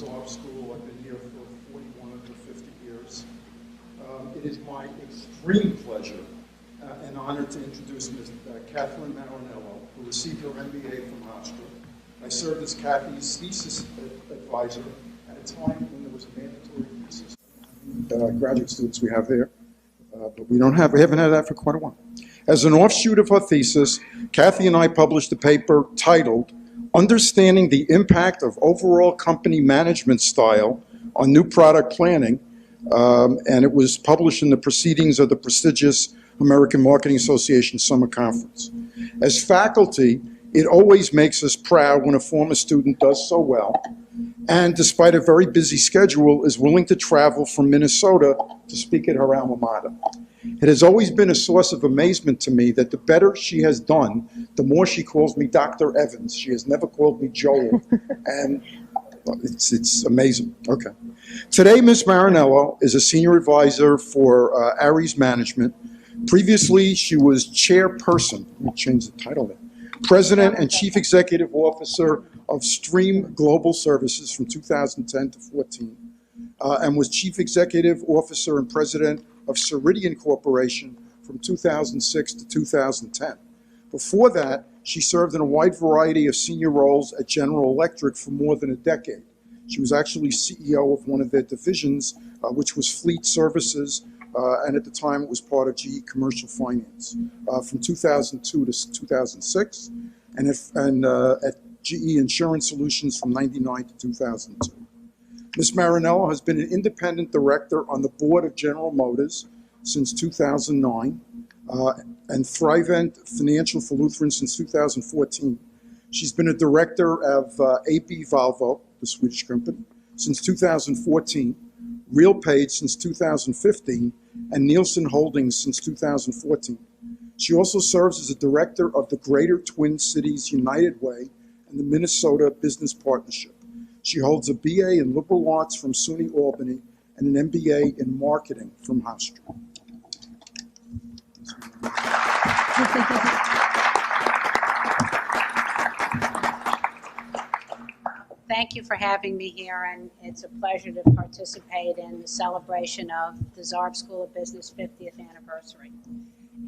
Zarb School. I've been here for 41 of the 50 years. It is my extreme pleasure and honor to introduce Ms. Kathryn Marinello, who received her MBA from Hofstra. I served as Kathy's thesis advisor at a time when there was a mandatory thesis. Graduate students we have there, but we haven't had that for quite a while. As an offshoot of her thesis, Kathy and I published a paper titled Understanding the Impact of Overall Company Management Style on New Product Planning, and it was published in the proceedings of the prestigious American Marketing Association Summer Conference. As faculty, it always makes us proud when a former student does so well, and despite a very busy schedule, is willing to travel from Minnesota to speak at her alma mater. It has always been a source of amazement to me that the better she has done, the more she calls me Dr. Evans. She has never called me Joel, and it's amazing. Okay. Today, Ms. Marinello is a senior advisor for Ares Management. Previously, she was chairperson, let me change the title there, President and Chief Executive Officer of Stream Global Services from 2010 to 14, and was Chief Executive Officer and President of Ceridian Corporation from 2006 to 2010. Before that, she served in a wide variety of senior roles at General Electric for more than a decade. She was actually CEO of one of their divisions, which was Fleet Services, and at the time it was part of GE Commercial Finance, from 2002 to 2006, and at GE Insurance Solutions from 99 to 2002. Ms. Marinello has been an independent director on the board of General Motors since 2009, and Thrivent Financial for Lutherans since 2014. She's been a director of AB Volvo, the Swedish company, since 2014, RealPage since 2015, and Nielsen Holdings since 2014. She also serves as a director of the Greater Twin Cities United Way and the Minnesota Business Partnership. She holds a BA in Liberal Arts from SUNY Albany and an MBA in Marketing from Hofstra. Thank you for having me here, and it's a pleasure to participate in the celebration of the Zarb School of Business 50th anniversary.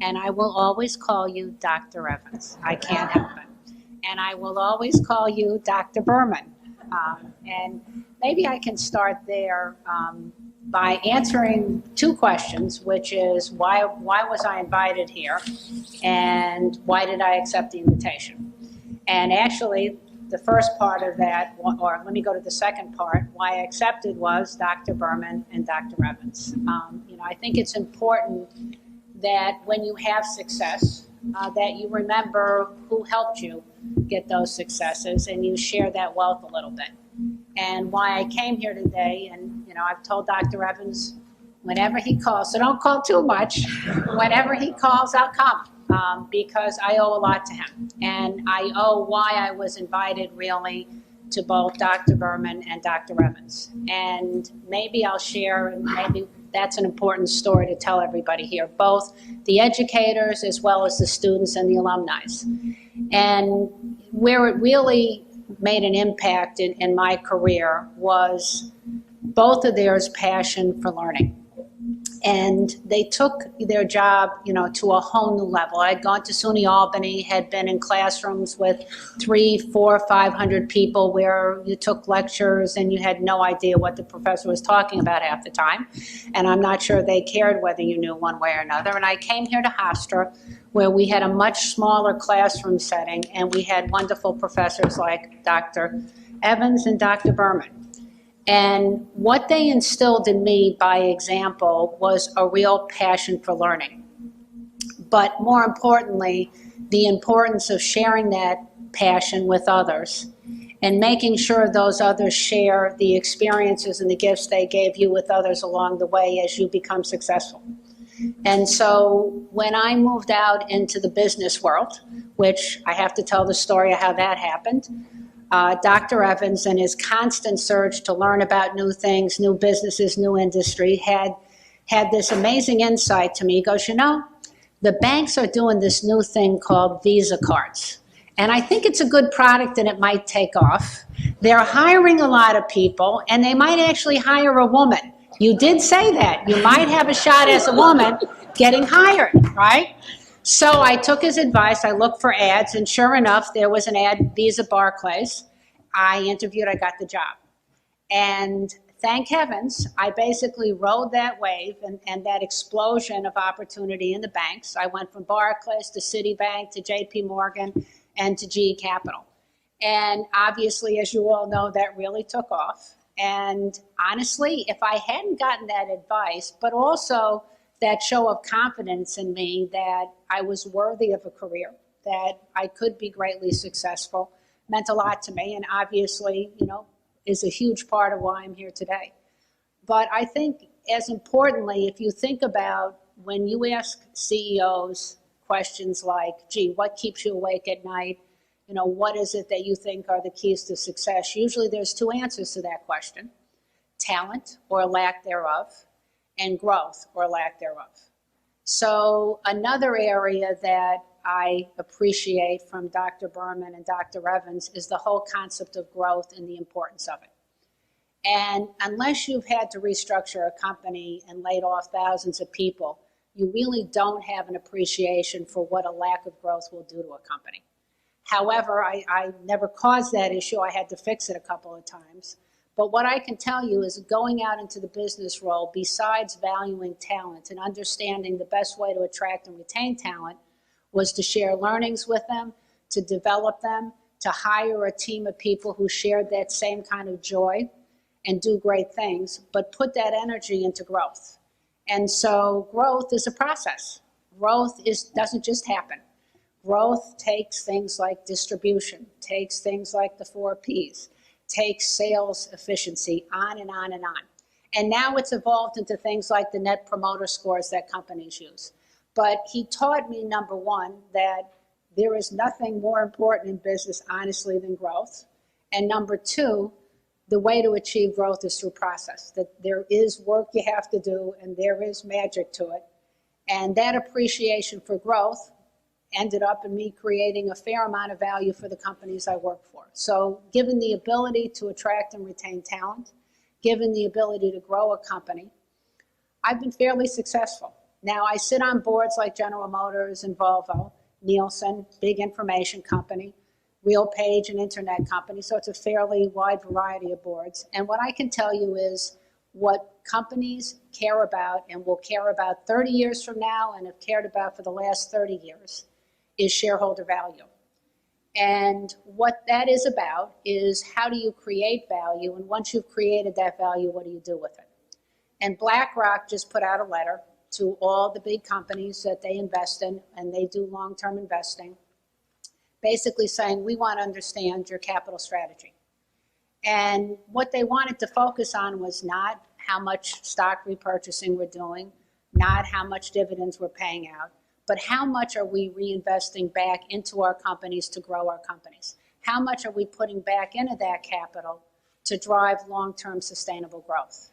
And I will always call you Dr. Evans. I can't help it. And I will always call you Dr. Berman. And maybe I can start there by answering two questions, which is why was I invited here, and why did I accept the invitation? And actually, the first part of that, or let me go to the second part, why I accepted was Dr. Berman and Dr. Evans. I think it's important that when you have success, that you remember who helped you get those successes and you share that wealth a little bit. And why I came here today, and I've told Dr. Evans, whenever he calls, so don't call too much, whenever he calls, I'll come, because I owe a lot to him. And I owe why I was invited really to both Dr. Berman and Dr. Evans. And maybe I'll share, and maybe that's an important story to tell everybody here, both the educators as well as the students and the alumni. And where it really made an impact in my career was both of theirs passion for learning. And they took their job, to a whole new level. I'd gone to SUNY Albany, had been in classrooms with 300, 400, 500 people where you took lectures and you had no idea what the professor was talking about half the time. And I'm not sure they cared whether you knew one way or another. And I came here to Hofstra, where we had a much smaller classroom setting, and we had wonderful professors like Dr. Evans and Dr. Berman. And what they instilled in me by example was a real passion for learning. But more importantly, the importance of sharing that passion with others and making sure those others share the experiences and the gifts they gave you with others along the way as you become successful. And so when I moved out into the business world, which I have to tell the story of how that happened, Dr. Evans, in his constant search to learn about new things, new businesses, new industry, had this amazing insight to me. He goes, the banks are doing this new thing called Visa cards. And I think it's a good product and it might take off. They're hiring a lot of people, and they might actually hire a woman. You did say that. You might have a shot as a woman getting hired, right? So I took his advice. I looked for ads, and sure enough, there was an ad, Visa Barclays. I interviewed, I got the job. And thank heavens, I basically rode that wave and that explosion of opportunity in the banks. I went from Barclays to Citibank to JP Morgan and to GE Capital. And obviously, as you all know, that really took off. And honestly, if I hadn't gotten that advice, but also that show of confidence in me that I was worthy of a career, that I could be greatly successful, meant a lot to me. And obviously, you know, is a huge part of why I'm here today. But I think as importantly, if you think about when you ask CEOs questions like, gee, what keeps you awake at night? You know, what is it that you think are the keys to success? Usually there's two answers to that question: talent or lack thereof, and growth or lack thereof. So another area that I appreciate from Dr. Berman and Dr. Evans is the whole concept of growth and the importance of it. And unless you've had to restructure a company and laid off thousands of people, you really don't have an appreciation for what a lack of growth will do to a company. However, I never caused that issue. I had to fix it a couple of times. But what I can tell you is going out into the business role, besides valuing talent and understanding the best way to attract and retain talent, was to share learnings with them, to develop them, to hire a team of people who shared that same kind of joy and do great things, but put that energy into growth. And so growth is a process. Growth doesn't just happen. Growth takes things like distribution, takes things like the 4 Ps, takes sales efficiency, on and on and on. And now it's evolved into things like the net promoter scores that companies use. But he taught me, number one, that there is nothing more important in business, honestly, than growth. And number two, the way to achieve growth is through process, that there is work you have to do and there is magic to it. And that appreciation for growth ended up in me creating a fair amount of value for the companies I work for. So given the ability to attract and retain talent, given the ability to grow a company, I've been fairly successful. Now I sit on boards like General Motors and Volvo, Nielsen, big information company, RealPage, an internet company, so it's a fairly wide variety of boards. And what I can tell you is what companies care about and will care about 30 years from now and have cared about for the last 30 years is shareholder value. And what that is about is how do you create value, and once you've created that value, what do you do with it? And BlackRock just put out a letter to all the big companies that they invest in, and they do long-term investing, basically saying, we want to understand your capital strategy. And what they wanted to focus on was not how much stock repurchasing we're doing, not how much dividends we're paying out, but how much are we reinvesting back into our companies to grow our companies? How much are we putting back into that capital to drive long-term sustainable growth?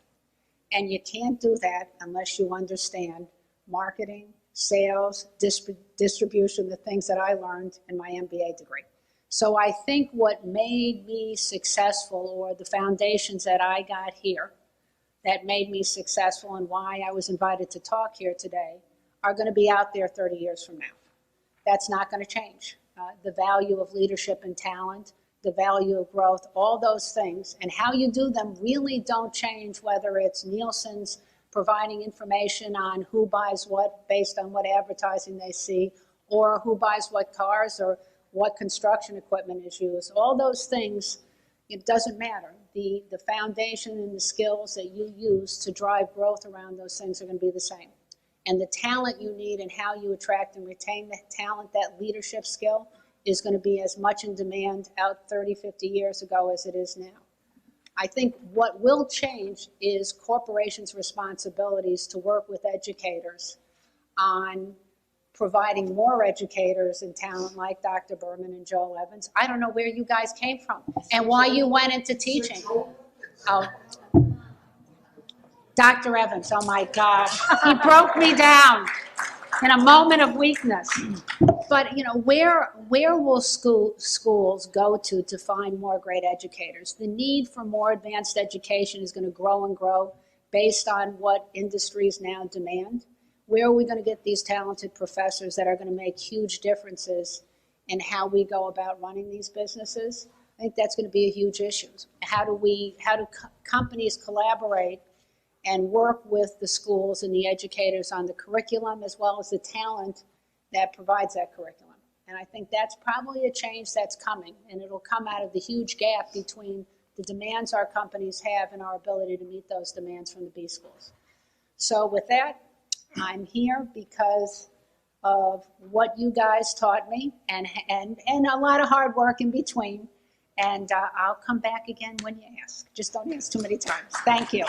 And you can't do that unless you understand marketing, sales, distribution, the things that I learned in my MBA degree. So I think what made me successful, or the foundations that I got here that made me successful and why I was invited to talk here today, are going to be out there 30 years from now. That's not going to change. The value of leadership and talent, the value of growth, all those things, and how you do them really don't change, whether it's Nielsen's providing information on who buys what based on what advertising they see, or who buys what cars, or what construction equipment is used. All those things, it doesn't matter. The foundation and the skills that you use to drive growth around those things are going to be the same. And the talent you need and how you attract and retain the talent, that leadership skill, is going to be as much in demand out 30, 50 years ago as it is now. I think what will change is corporations' responsibilities to work with educators on providing more educators and talent like Dr. Berman and Joel Evans. I don't know where you guys came from and why you went into teaching. Oh. Dr. Evans, oh my gosh, he broke me down. in a moment of weakness. But, you know, where will schools go to find more great educators? The need for more advanced education is going to grow and grow based on what industries now demand. Where are we going to get these talented professors that are going to make huge differences in how we go about running these businesses? I think that's going to be a huge issue. How do companies collaborate and work with the schools and the educators on the curriculum as well as the talent that provides that curriculum? And I think that's probably a change that's coming, and it'll come out of the huge gap between the demands our companies have and our ability to meet those demands from the B schools. So with that, I'm here because of what you guys taught me and a lot of hard work in between. And I'll come back again when you ask. Just don't ask too many times. Thank you.